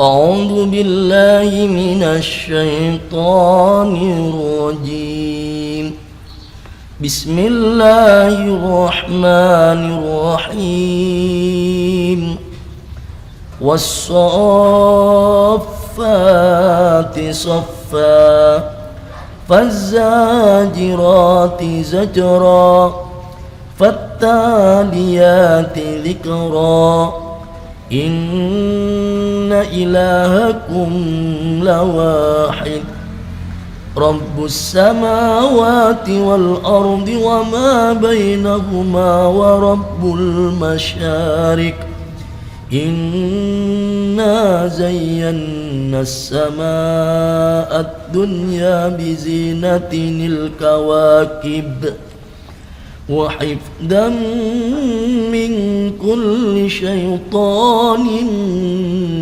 أعوذ بالله من الشيطان الرجيم. بسم الله الرحمن الرحيم. والصافات صفا فالزاجرات زجرا فالتاليات ذكرا إن إلهكم لواحد رب السماوات والأرض وما بينهما ورب المشارق إنا زينا السماء الدنيا بزينة الكواكب وحفظا من كل شيطان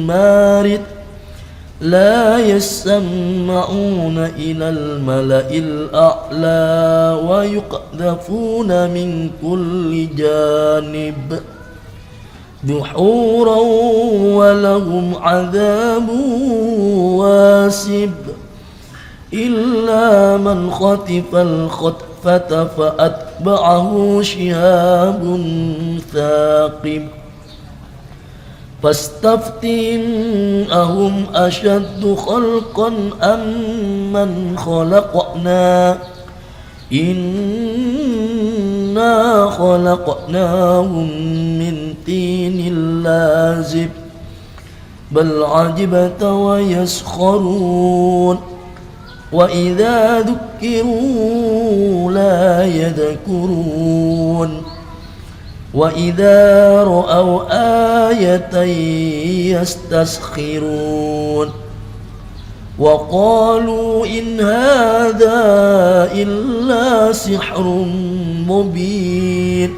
مارد لا يسمعون إلى الملأ الأعلى ويقذفون من كل جانب دحورا ولهم عذاب واسب إلا من خطف الخطفة فأتبعه شهاب ثاقب فاستفتهم أهم أشد خلقا أم من خلقنا إنا خلقناهم من طين لازب بل عجبت ويسخرون وإذا ذكروا لا يذكرون وإذا رأوا آية يستسخرون وقالوا إن هذا إلا سحر مبين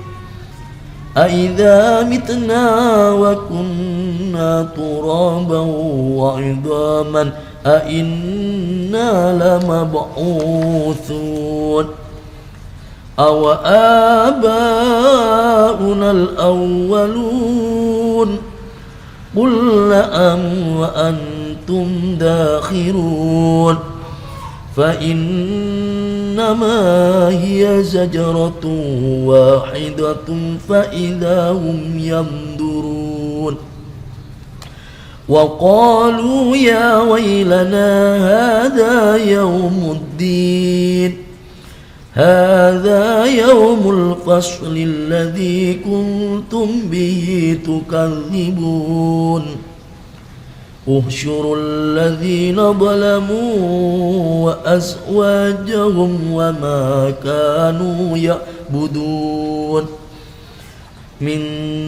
أإذا متنا وكنا ترابا وعظاما أإنا لمبعوثون أو آباؤنا الأولون قل نعم وأنتم داخرون فإنما هي زجرة واحدة فإذا هم ينظرون وقالوا يا ويلنا هذا يوم الدين هذا يوم الفصل الذي كنتم به تكذبون احشروا الذين ظلموا وأزواجهم وما كانوا يعبدون من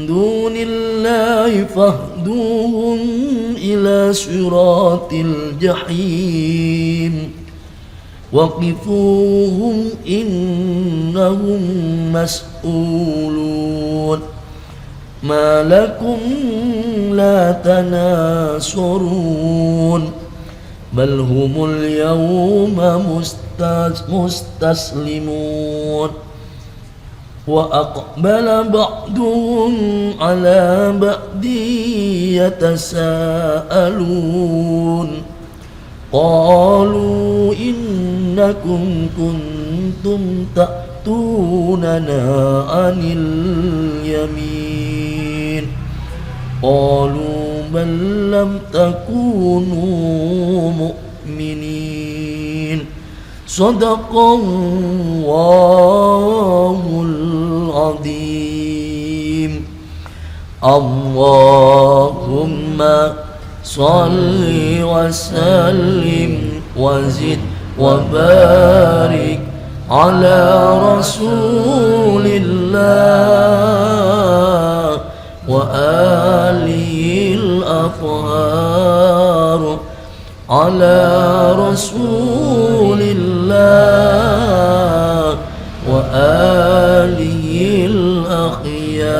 دون الله فاهدوهم إلى صراط الجحيم وقفوهم إنهم مسؤولون ما لكم لا تناصرون بل هم اليوم مستسلمون وأقبل بعضهم على بعض يتساءلون قالوا إنكم كنتم تأتوننا عن اليمين قالوا بل لم تكونوا مؤمنين صدق الله العظيم اللهم صل وسلم وزد وبارك على رسول الله وآله الأطهار على رسول الله وآله الأخيار.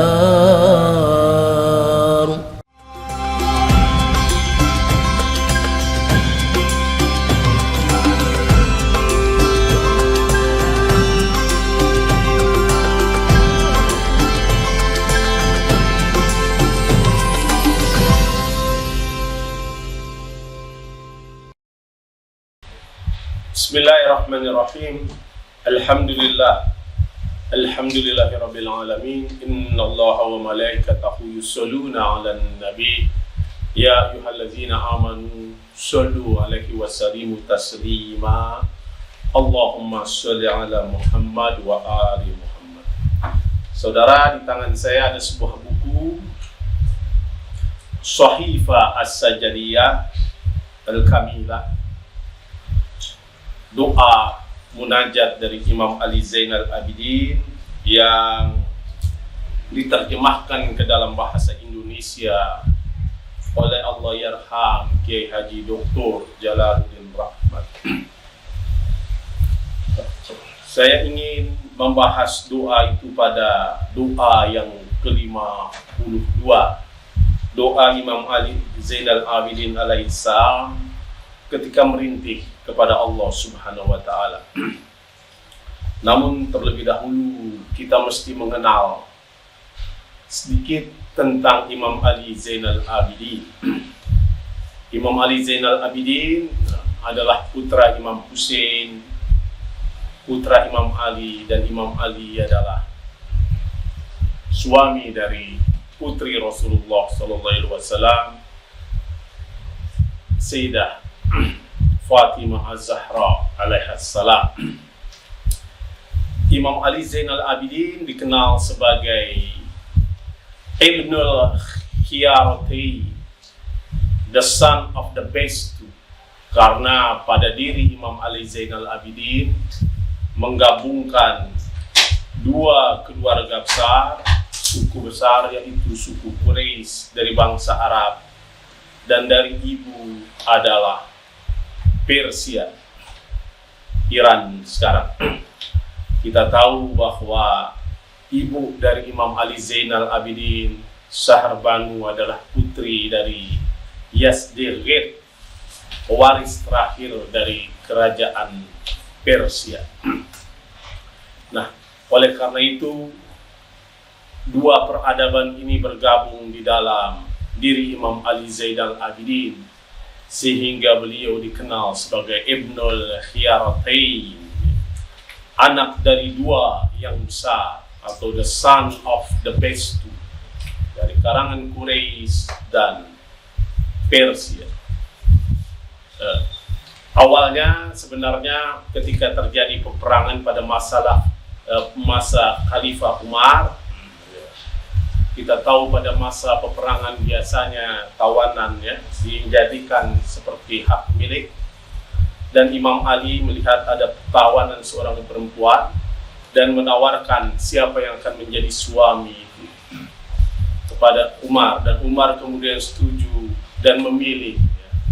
Bismillahirrahmanirrahim. Alhamdulillahirabbil alamin. Innallaha wa malaikatahu yusholluna 'alan nabi. Ya ayyuhallazina amanu shollu 'alaihi wa sallimu taslima. Allahumma sholli 'ala Muhammad wa ali Muhammad. Saudara, di tangan saya ada sebuah buku Shahifah As-Sajadiyah Al-Kamilah, doa munajat dari Imam Ali Zainal Abidin yang diterjemahkan ke dalam bahasa Indonesia oleh Allahyarham Kiai Haji Dr. Jalaluddin Rahmat. Saya ingin membahas doa itu pada doa yang ke-52, doa Imam Ali Zainal Abidin alaihissalam ketika merintih kepada Allah Subhanahu wa Ta'ala. Namun terlebih dahulu kita mesti mengenal sedikit tentang Imam Ali Zainal Abidin. Imam Ali Zainal Abidin adalah putra Imam Hussein, putra Imam Ali, dan Imam Ali adalah suami dari putri Rasulullah SAW, Sayyidah Fatimah Az-Zahra alaihassalam. Imam Ali Zainal Abidin dikenal sebagai Ibnul Khiyarati, the son of the best two, karena pada diri Imam Ali Zainal Abidin menggabungkan dua keluarga besar, suku besar, yaitu suku Quraisy dari bangsa Arab, dan dari ibu adalah Persia, Iran sekarang. Kita tahu bahwa ibu dari Imam Ali Zainal Abidin, Shahrbanu, adalah putri dari Yazdirghed, pewaris terakhir dari kerajaan Persia. Nah, oleh karena itu dua peradaban ini bergabung di dalam diri Imam Ali Zainal Abidin, sehingga beliau dikenal sebagai Ibnul Khiyaratain, anak dari dua yang besar, atau the son of the best two, dari karangan Quraisy dan Persia. Awalnya sebenarnya ketika terjadi peperangan pada masa Khalifah Umar, kita tahu pada masa peperangan biasanya tawanan dijadikan seperti hak milik, dan Imam Ali melihat ada tawanan seorang perempuan dan menawarkan siapa yang akan menjadi suami kepada Umar, dan Umar kemudian setuju dan memilih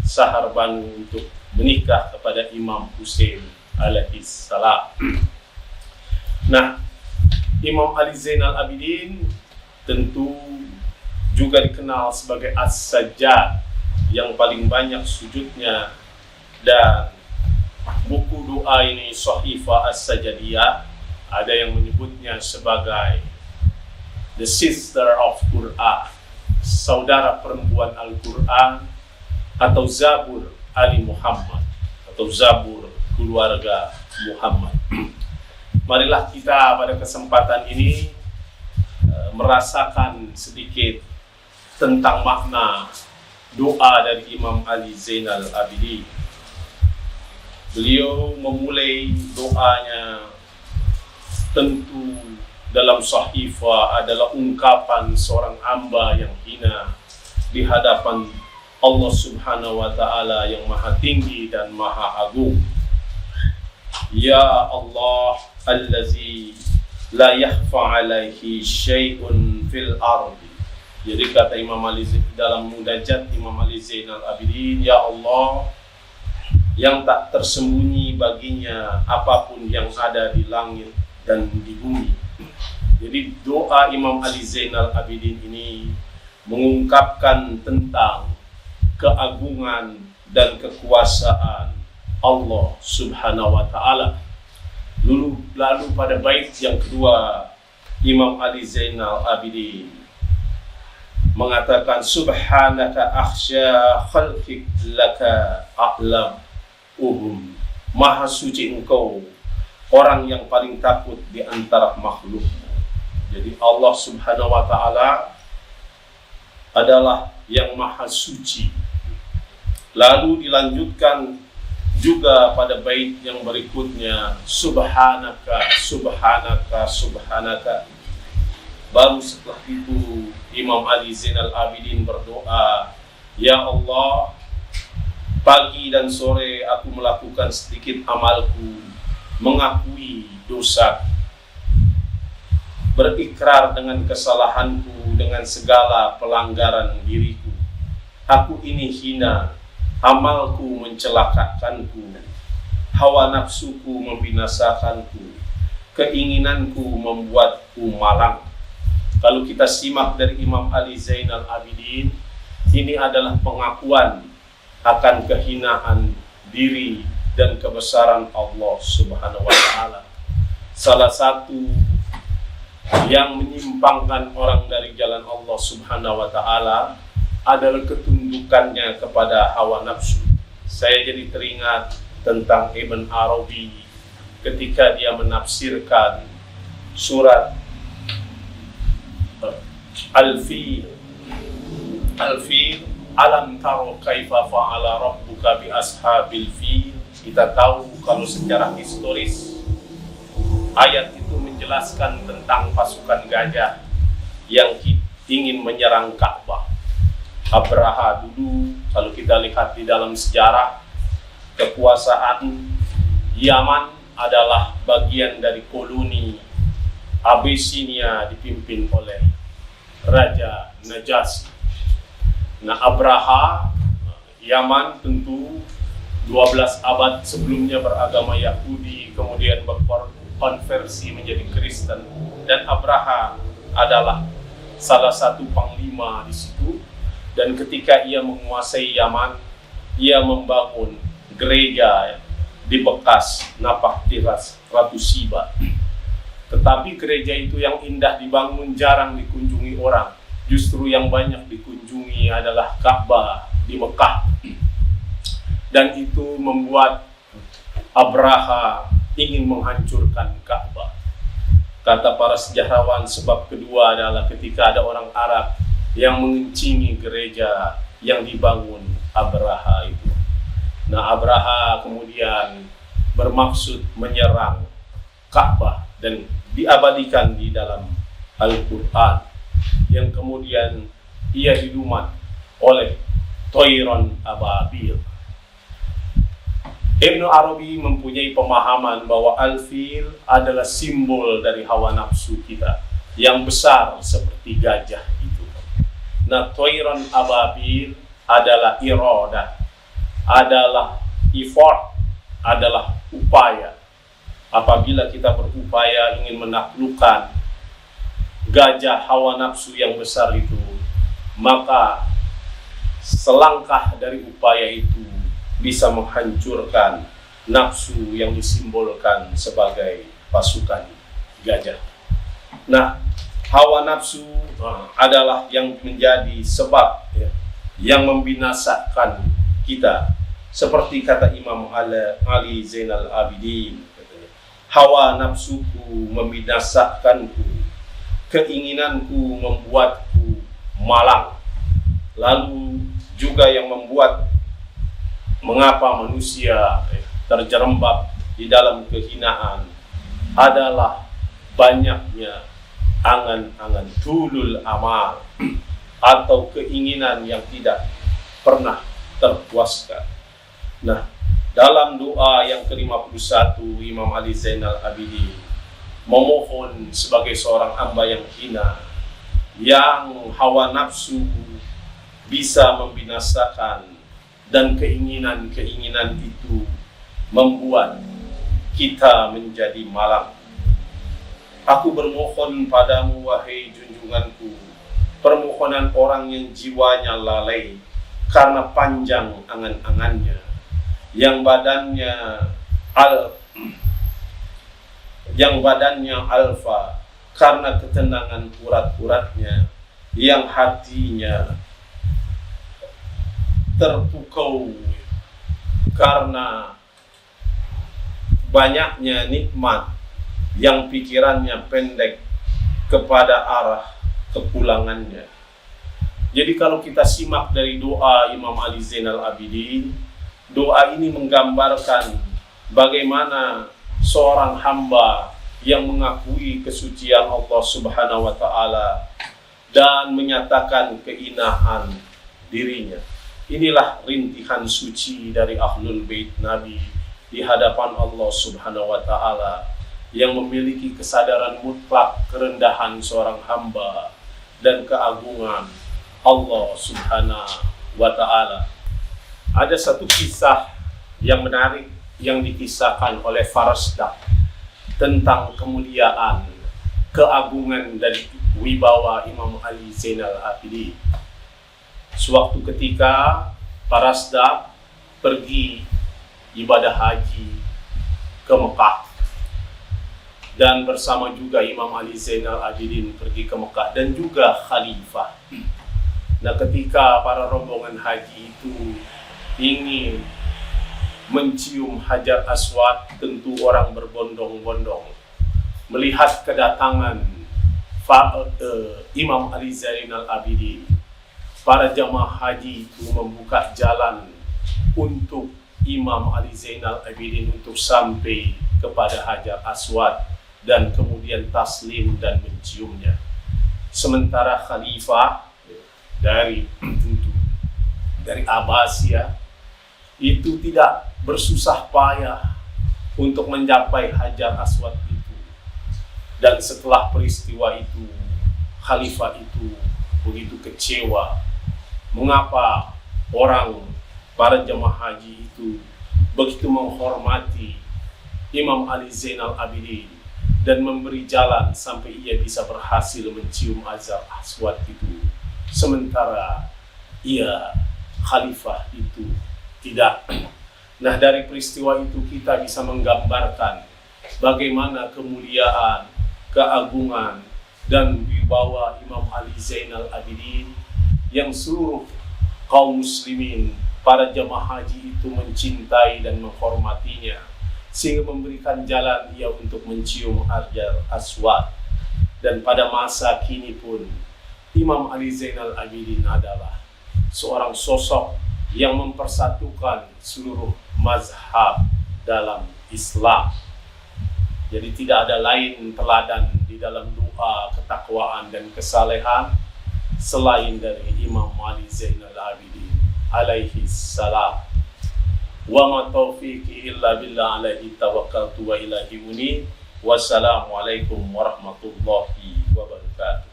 Shahrbanu untuk menikah kepada Imam Hussein alaihissalam. Nah, Imam Ali Zainal Abidin tentu juga dikenal sebagai As-Sajjad, yang paling banyak sujudnya, dan buku doa ini Shahifah As-Sajadiyah ada yang menyebutnya sebagai the sister of Quran, saudara perempuan Al-Quran, atau Zabur Ali Muhammad, atau Zabur keluarga Muhammad. Marilah kita pada kesempatan ini merasakan sedikit tentang makna doa dari Imam Ali Zainal Abidin. Beliau memulai doanya tentu dalam Shahifah adalah ungkapan seorang hamba yang hina di hadapan Allah Subhanahu wa Ta'ala yang maha tinggi dan maha agung. Ya Allah allazi la yakhfa alaihi syai'un fil ardi. Jadi kata Imam Ali dalam munajat Imam Ali Zainal Abidin, ya Allah yang tak tersembunyi baginya apapun yang ada di langit dan di bumi. Jadi doa Imam Ali Zainal Abidin ini mengungkapkan tentang keagungan dan kekuasaan Allah Subhanahu wa Ta'ala. Lalu pada bait yang kedua, Imam Ali Zainal Abidin mengatakan, subhanaka akhsya khalqik laka a'lam uhum Maha suci Engkau, orang yang paling takut di antara makhluk. Jadi Allah Subhanahu wa Ta'ala adalah yang maha suci. Lalu dilanjutkan juga pada bait yang berikutnya, Subhanaka, Subhanaka, Subhanaka. Baru setelah itu Imam Ali Zainal Abidin berdoa, Ya Allah, pagi dan sore aku melakukan sedikit amalku, mengakui dosa, berikrar dengan kesalahanku, dengan segala pelanggaran diriku. Aku ini hina, amalku mencelakakanku, hawa nafsuku membinasakanku, keinginanku membuatku malang. Kalau kita simak dari Imam Ali Zainal Abidin, ini adalah pengakuan akan kehinaan diri dan kebesaran Allah Subhanahu wa Ta'ala. Salah satu yang menyimpangkan orang dari jalan Allah Subhanahu wa Ta'ala adalah ketundukannya kepada hawa nafsu. Saya jadi teringat tentang Ibn Arabi ketika dia menafsirkan surat Al-Fil. Alam taro kaifa fa'ala rabbuka bi ashabil fil. Kita tahu kalau secara historis ayat itu menjelaskan tentang pasukan gajah yang ingin menyerang Ka'bah. Abraha dulu, kalau kita lihat di dalam sejarah, kekuasaan Yaman adalah bagian dari koloni Abyssinia dipimpin oleh Raja Najasyi. Nah, Abraha, Yaman tentu 12 abad sebelumnya beragama Yahudi, kemudian berkonversi menjadi Kristen, dan Abraha adalah salah satu panglima di situ. Dan ketika ia menguasai Yaman, ia membangun gereja di bekas napak tiras Ratu Siba. Tetapi gereja itu yang indah dibangun jarang dikunjungi orang. Justru yang banyak dikunjungi adalah Ka'bah di Mekah. Dan itu membuat Abraha ingin menghancurkan Ka'bah. Kata para sejarawan, sebab kedua adalah ketika ada orang Arab yang mengencingi gereja yang dibangun Abraha itu. Nah, Abraha kemudian bermaksud menyerang Ka'bah dan diabadikan di dalam Al-Quran, yang kemudian ia dilumat oleh Toiron Ababil. Ibn Arabi mempunyai pemahaman bahwa Al-Fil adalah simbol dari hawa nafsu kita yang besar seperti gajah itu. Nah, Toiron Ababil adalah iradah, adalah effort, adalah upaya. Apabila kita berupaya ingin menaklukkan gajah hawa nafsu yang besar itu, maka selangkah dari upaya itu bisa menghancurkan nafsu yang disimbolkan sebagai pasukan gajah. Nah, hawa nafsu adalah yang menjadi sebab yang membinasakan kita. Seperti kata Imam Ali Zainal Abidin, hawa nafsuku membinasakanku, keinginanku membuatku malang. Lalu juga yang membuat mengapa manusia terjerembab di dalam kehinaan adalah banyaknya angan-angan tulul amal atau keinginan yang tidak pernah terpuaskan. Nah, dalam doa yang ke-51 Imam Ali Zainal Abidin memohon sebagai seorang hamba yang hina, yang hawa nafsu bisa membinasakan dan keinginan-keinginan itu membuat kita menjadi malang. Aku bermohon padamu, wahai junjunganku, permohonan orang yang jiwanya lalai karena panjang angan-angannya, yang badannya alfa karena ketenangan urat-uratnya, yang hatinya terpukau karena banyaknya nikmat yang pikirannya pendek kepada arah kepulangannya. Jadi kalau kita simak dari doa Imam Ali Zainal Abidin, doa ini menggambarkan bagaimana seorang hamba yang mengakui kesucian Allah Subhanahu wa Ta'ala dan menyatakan keinahan dirinya. Inilah rintihan suci dari Ahlul Bait Nabi di hadapan Allah Subhanahu wa Ta'ala, yang memiliki kesadaran mutlak kerendahan seorang hamba dan keagungan Allah Subhanahu wa Ta'ala. Ada satu kisah yang menarik yang dikisahkan oleh Farasdak tentang kemuliaan, keagungan dan wibawa Imam Ali Zainal Abidin. Suatu ketika Farasdak pergi ibadah haji ke Mekah, dan bersama juga Imam Ali Zainal Abidin pergi ke Mekah, dan juga khalifah. Nah, ketika para rombongan haji itu ingin mencium Hajar Aswad, tentu orang berbondong-bondong melihat kedatangan Imam Ali Zainal Abidin. Para jamaah haji itu membuka jalan untuk Imam Ali Zainal Abidin untuk sampai kepada Hajar Aswad dan kemudian taslim dan menciumnya. Sementara khalifah dari Abbasiyah itu tidak bersusah payah untuk mencapai Hajar Aswad itu. Dan setelah peristiwa itu, khalifah itu begitu kecewa. Mengapa para jemaah haji itu begitu menghormati Imam Ali Zainal Abidin dan memberi jalan sampai ia bisa berhasil mencium Hajar Aswad itu, sementara ia khalifah itu tidak. Nah, dari peristiwa itu kita bisa menggambarkan bagaimana kemuliaan, keagungan dan wibawa Imam Ali Zainal Abidin yang seluruh kaum muslimin, para jamaah haji itu mencintai dan menghormatinya, sehingga memberikan jalan ia untuk mencium Hajar Aswad. Dan pada masa kini pun Imam Ali Zainal Abidin adalah seorang sosok yang mempersatukan seluruh mazhab dalam Islam. Jadi tidak ada lain teladan di dalam doa, ketakwaan dan kesalehan selain dari Imam Ali Zainal Abidin alaihi salam. Wa ma taufiqi illa billah alaihi tawakkaltu wa ilaihi unib. Wassalamualaikum warahmatullahi wabarakatuh.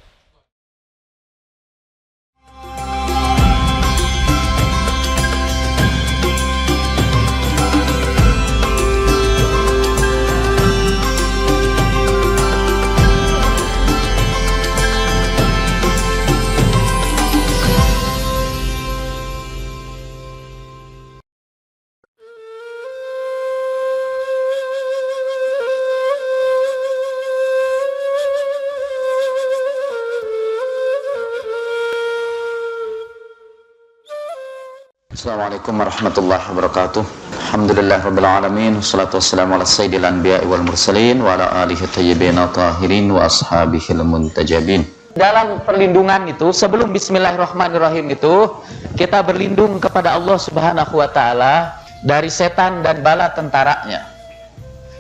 Assalamualaikum warahmatullahi wabarakatuh. Alhamdulillah rabbil alamin, wassalatu wassalamu ala sayyidil anbiya'i wal mursalin wa ala alihi thayyibin tahirin wa ashabihil muntajabin. Dalam perlindungan itu, sebelum bismillahirrahmanirrahim itu, kita berlindung kepada Allah Subhanahu wa taala dari setan dan bala tentaranya.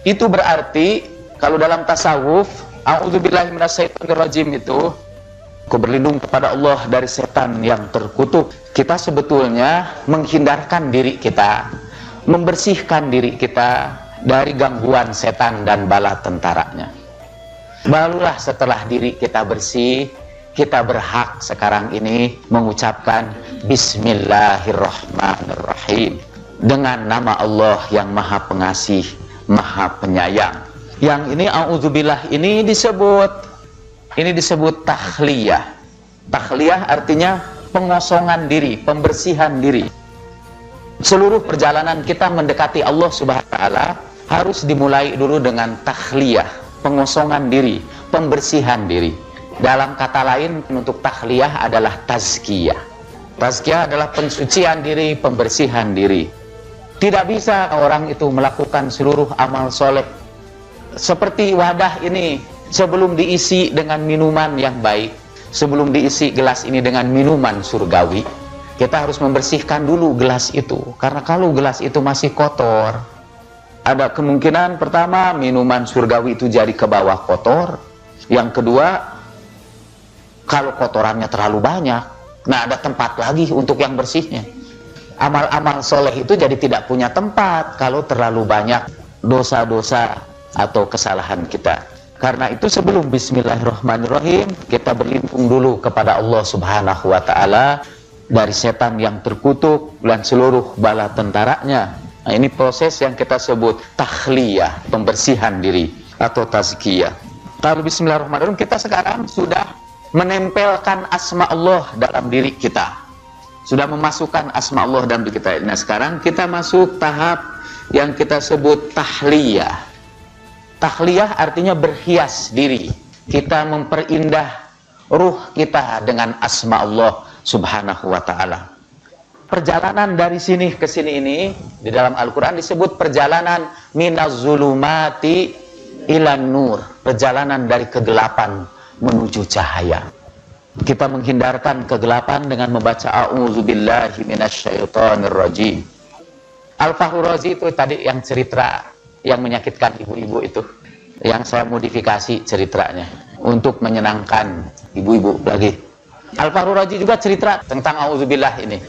Itu berarti kalau dalam tasawuf, a'udzubillahi minasyaitonirrajim itu, aku berlindung kepada Allah dari setan yang terkutuk. Kita sebetulnya menghindarkan diri kita, membersihkan diri kita dari gangguan setan dan bala tentaranya. Barulah setelah diri kita bersih, kita berhak sekarang ini mengucapkan Bismillahirrahmanirrahim dengan nama Allah yang Maha Pengasih, Maha Penyayang. Yang ini a'udzubillah ini disebut tahliyah. Tahliyah artinya pengosongan diri, pembersihan diri. Seluruh perjalanan kita mendekati Allah Subhanahu wa taala harus dimulai dulu dengan tahliyah, pengosongan diri, pembersihan diri. Dalam kata lain, untuk tahliyah adalah tazkiyah. Tazkiyah adalah pensucian diri, pembersihan diri. Tidak bisa orang itu melakukan seluruh amal soleh. Seperti wadah ini, sebelum diisi dengan minuman yang baik, sebelum diisi gelas ini dengan minuman surgawi, kita harus membersihkan dulu gelas itu. Karena kalau gelas itu masih kotor, ada kemungkinan pertama minuman surgawi itu jadi ke bawah kotor. Yang kedua, kalau kotorannya terlalu banyak, nah ada tempat lagi untuk yang bersihnya. Amal-amal soleh itu jadi tidak punya tempat kalau terlalu banyak dosa-dosa atau kesalahan kita. Karena itu sebelum bismillahirrahmanirrahim, kita berlindung dulu kepada Allah Subhanahu wa ta'ala dari setan yang terkutuk dan seluruh bala tentaranya. Nah, ini proses yang kita sebut takhliyah, pembersihan diri atau tazkiyah. Kalau bismillahirrahmanirrahim, kita sekarang sudah menempelkan asma Allah dalam diri kita. Sudah memasukkan asma Allah dalam diri kita. Nah, sekarang kita masuk tahap yang kita sebut tahliyah. Tahliyah artinya berhias diri. Kita memperindah ruh kita dengan asma Allah Subhanahu wa ta'ala. Perjalanan dari sini ke sini ini di dalam Al-Quran disebut perjalanan minaz zulumati ilan nur, perjalanan dari kegelapan menuju cahaya. Kita menghindarkan kegelapan dengan membaca a'udzubillahi minasyaitonirrajim. Al-Fahru Razi itu tadi yang cerita yang menyakitkan ibu-ibu itu, yang saya modifikasi ceritanya untuk menyenangkan ibu-ibu lagi. Al-Fahru Razi juga cerita tentang a'udzubillah ini.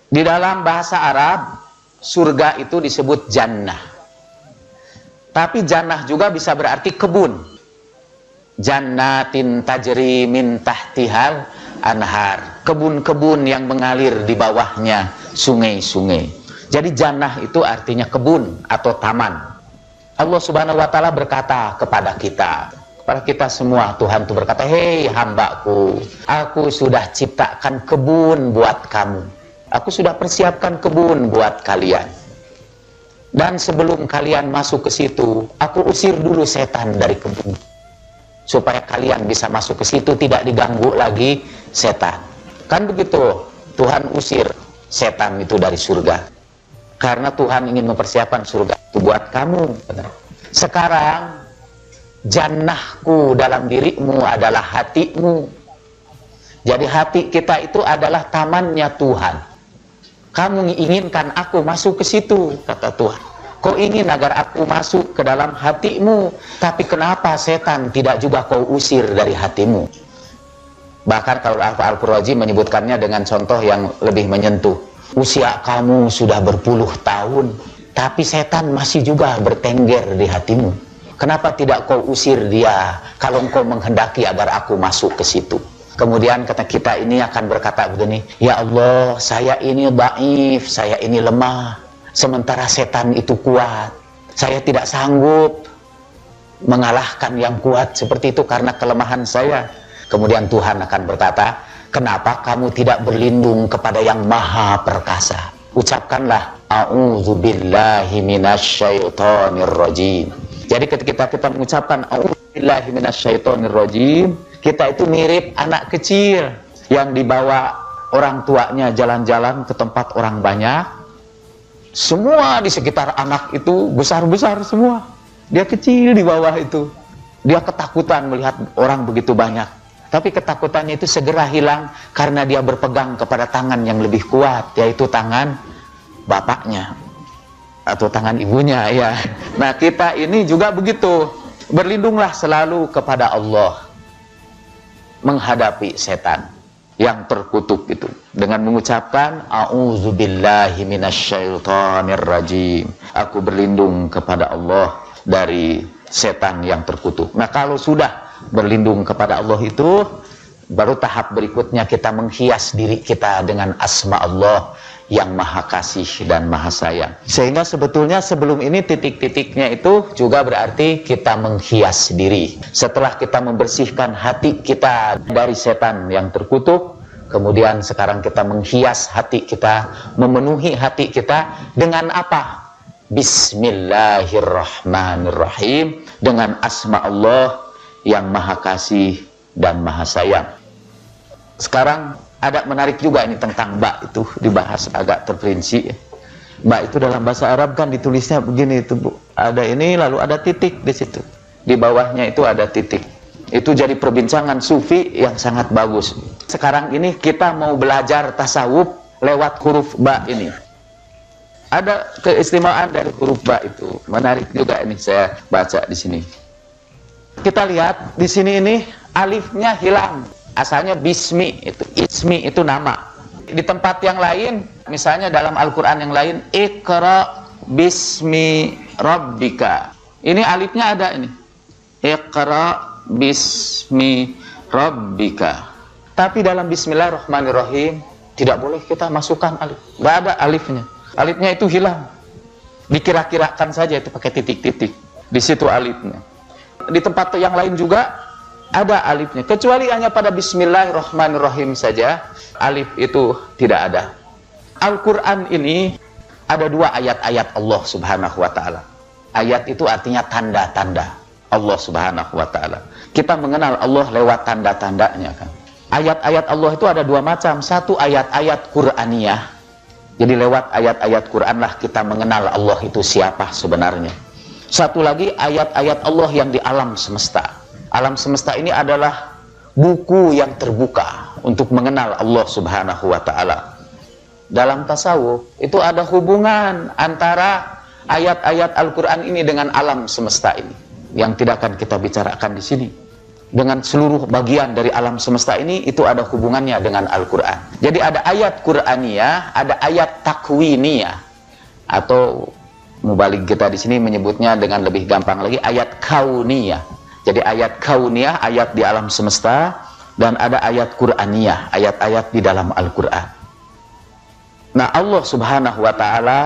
Di dalam bahasa Arab, surga itu disebut jannah. Tapi jannah juga bisa berarti kebun. Jannatin tajri min tahtihal anhar. Kebun-kebun yang mengalir di bawahnya sungai-sungai. Jadi jannah itu artinya kebun atau taman. Allah Subhanahu wa ta'ala berkata kepada kita semua, Tuhan itu berkata, hei hambaku, aku sudah ciptakan kebun buat kamu. Aku sudah persiapkan kebun buat kalian. Dan sebelum kalian masuk ke situ, aku usir dulu setan dari kebun. Supaya kalian bisa masuk ke situ, tidak diganggu lagi setan. Kan begitu, Tuhan usir setan itu dari surga. Karena Tuhan ingin mempersiapkan surga itu buat kamu. Sekarang, jannahku dalam dirimu adalah hatimu. Jadi hati kita itu adalah tamannya Tuhan. Kamu menginginkan aku masuk ke situ, kata Tuhan. Kau ingin agar aku masuk ke dalam hatimu, tapi kenapa setan tidak juga kau usir dari hatimu? Bahkan kalau Al-Qurazi menyebutkannya dengan contoh yang lebih menyentuh. Usia kamu sudah berpuluh tahun, tapi setan masih juga bertengger di hatimu. Kenapa tidak kau usir dia kalau engkau menghendaki agar aku masuk ke situ? Kemudian kata kita ini akan berkata begini, ya Allah, saya ini dhaif, saya ini lemah. Sementara setan itu kuat. Saya tidak sanggup mengalahkan yang kuat seperti itu karena kelemahan saya. Kemudian Tuhan akan berkata, kenapa kamu tidak berlindung kepada yang maha perkasa? Ucapkanlah, a'udzubillahi minasyaitonirrajim. Jadi ketika kita mengucapkan a'udzubillahi minasyaitonirrajim, kita itu mirip anak kecil yang dibawa orang tuanya jalan-jalan ke tempat orang banyak. Semua di sekitar anak itu besar-besar semua. Dia kecil di bawah itu. Dia ketakutan melihat orang begitu banyak. Tapi ketakutannya itu segera hilang karena dia berpegang kepada tangan yang lebih kuat, yaitu tangan bapaknya atau tangan ibunya, ya. Nah, kita ini juga begitu. Berlindunglah selalu kepada Allah menghadapi setan yang terkutuk itu dengan mengucapkan a'udzubillahi minasyaitonirrajim. Aku berlindung kepada Allah dari setan yang terkutuk. Nah, kalau sudah berlindung kepada Allah itu, baru tahap berikutnya kita menghias diri kita dengan asma Allah yang maha kasih dan maha sayang. Sehingga sebetulnya sebelum ini titik-titiknya itu juga berarti kita menghias diri. Setelah kita membersihkan hati kita dari setan yang terkutuk, kemudian sekarang kita menghias hati kita, memenuhi hati kita dengan apa? Bismillahirrahmanirrahim, dengan asma Allah yang maha kasih dan maha sayang. Sekarang ada menarik juga ini tentang ba itu dibahas agak terperinci. Ba itu dalam bahasa Arab kan ditulisnya begini itu, Bu. Ada ini lalu ada titik di situ. Di bawahnya itu ada titik. Itu jadi perbincangan sufi yang sangat bagus. Sekarang ini kita mau belajar tasawuf lewat huruf ba ini. Ada keistimewaan dari huruf ba itu. Menarik juga ini saya baca di sini. Kita lihat di sini ini alifnya hilang. Asalnya bismi itu, ismi itu nama. Di tempat yang lain, misalnya dalam Al-Quran yang lain, Iqra bismi rabbika. Ini alifnya ada ini. Iqra bismi rabbika. Tapi dalam Bismillahirrahmanirrahim tidak boleh kita masukkan alif. Nggak ada alifnya. Alifnya itu hilang. Dikira-kirakan saja itu pakai titik-titik. Di situ alifnya. Di tempat yang lain juga ada alifnya. Kecuali hanya pada Bismillahirrahmanirrahim saja alif itu tidak ada. Al-Quran ini ada 2 ayat-ayat Allah Subhanahu wa ta'ala. Ayat itu artinya tanda-tanda Allah Subhanahu wa ta'ala. Kita mengenal Allah lewat tanda-tandanya kan. Ayat-ayat Allah itu ada 2 macam. Satu ayat-ayat Qur'aniyah. Jadi lewat ayat-ayat Quran lah kita mengenal Allah itu siapa sebenarnya. Satu lagi ayat-ayat Allah yang di alam semesta. Alam semesta ini adalah buku yang terbuka untuk mengenal Allah Subhanahu wa ta'ala. Dalam tasawuf itu ada hubungan antara ayat-ayat Al-Quran ini dengan alam semesta ini, yang tidak akan kita bicarakan di sini. Dengan seluruh bagian dari alam semesta ini itu ada hubungannya dengan Al-Quran. Jadi ada ayat Qur'aniyah, ada ayat takwiniyah, atau mubalik kita di sini menyebutnya dengan lebih gampang lagi ayat kauniyah. Jadi ayat kauniyah, ayat di alam semesta, dan ada ayat Qur'aniyah, ayat-ayat di dalam Al-Quran. Nah, Allah Subhanahu wa ta'ala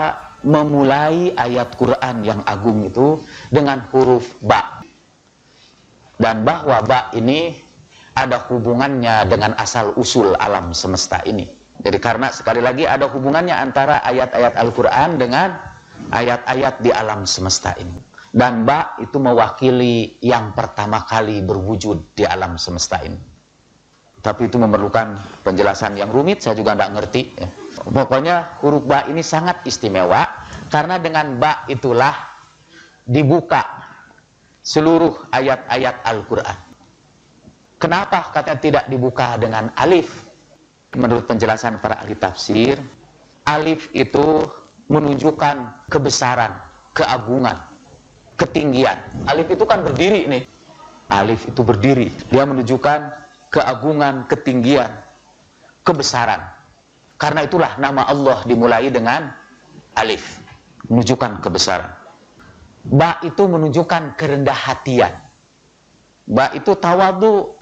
memulai ayat Quran yang agung itu dengan huruf ba. Dan bahwa ba ini ada hubungannya dengan asal-usul alam semesta ini. Jadi karena sekali lagi ada hubungannya antara ayat-ayat Al-Quran dengan ayat-ayat di alam semesta ini. Dan ba itu mewakili yang pertama kali berwujud di alam semesta ini. Tapi itu memerlukan penjelasan yang rumit, saya juga tidak ngerti. Pokoknya huruf ba ini sangat istimewa, karena dengan ba itulah dibuka seluruh ayat-ayat Al-Quran. Kenapa katanya tidak dibuka dengan alif? Menurut penjelasan para ahli tafsir, alif itu menunjukkan kebesaran, keagungan, ketinggian. Alif itu kan berdiri nih. Alif itu berdiri. Dia menunjukkan keagungan, ketinggian, kebesaran. Karena itulah nama Allah dimulai dengan alif, menunjukkan kebesaran. Ba itu menunjukkan kerendah hatian. Ba itu tawadu.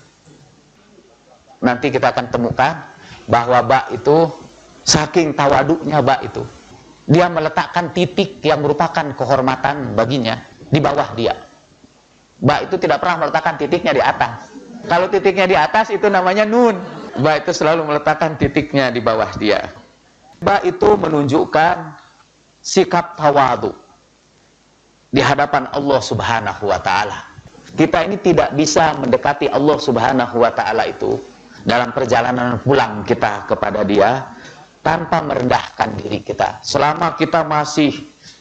Nanti kita akan temukan bahwa ba itu saking tawadunya ba itu, dia meletakkan titik yang merupakan kehormatan baginya di bawah dia. Ba itu tidak pernah meletakkan titiknya di atas. Kalau titiknya di atas itu namanya nun. Ba itu selalu meletakkan titiknya di bawah dia. Ba itu menunjukkan sikap tawadu di hadapan Allah Subhanahu wa ta'ala. Kita ini tidak bisa mendekati Allah Subhanahu wa ta'ala itu dalam perjalanan pulang kita kepada dia tanpa merendahkan diri kita. Selama kita masih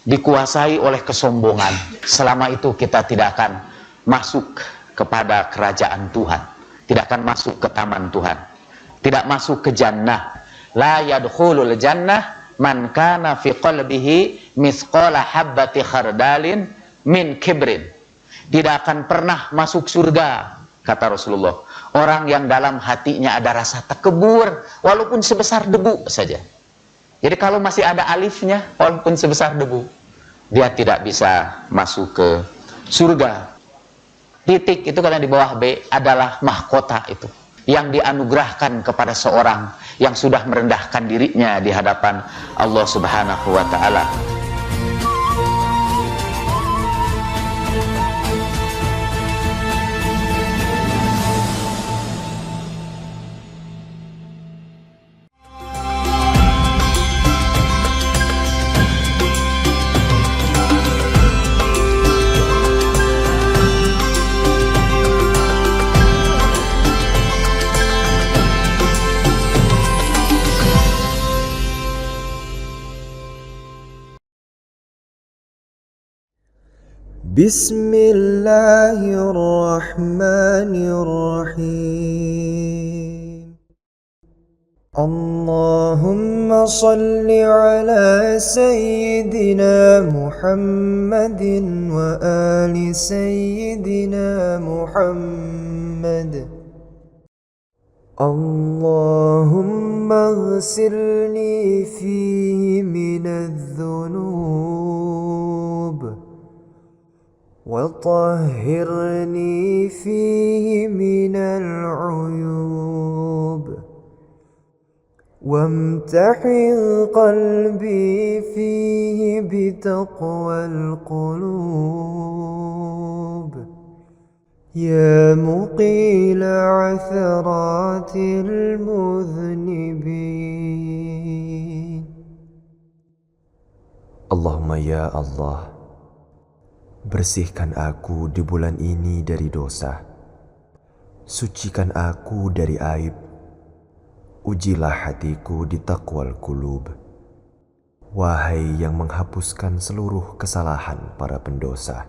dikuasai oleh kesombongan, selama itu kita tidak akan masuk kepada kerajaan Tuhan, tidak akan masuk ke taman Tuhan, tidak masuk ke jannah. La yadkhulul jannah man kana fi qalbihi misqala habbati khardalin min kibrin. Tidak akan pernah masuk surga, kata Rasulullah, orang yang dalam hatinya ada rasa takabur walaupun sebesar debu saja. Jadi kalau masih ada alifnya, walaupun sebesar debu, dia tidak bisa masuk ke surga. Titik itu karena di bawah B adalah mahkota itu yang dianugerahkan kepada seorang yang sudah merendahkan dirinya di hadapan Allah Subhanahu wa ta'ala. بسم الله الرحمن الرحيم اللهم صل على سيدنا محمد وآل سيدنا محمد اللهم اغسلني فيه من الذنوب وطهرني فيه من العيوب وامتحن قلبي فيه بتقوى القلوب يا مقيل عثرات المذنبين. Allahumma ya Allah, bersihkan aku di bulan ini dari dosa, sucikan aku dari aib, ujilah hatiku di taqwal qulub. Wahai yang menghapuskan seluruh kesalahan para pendosa,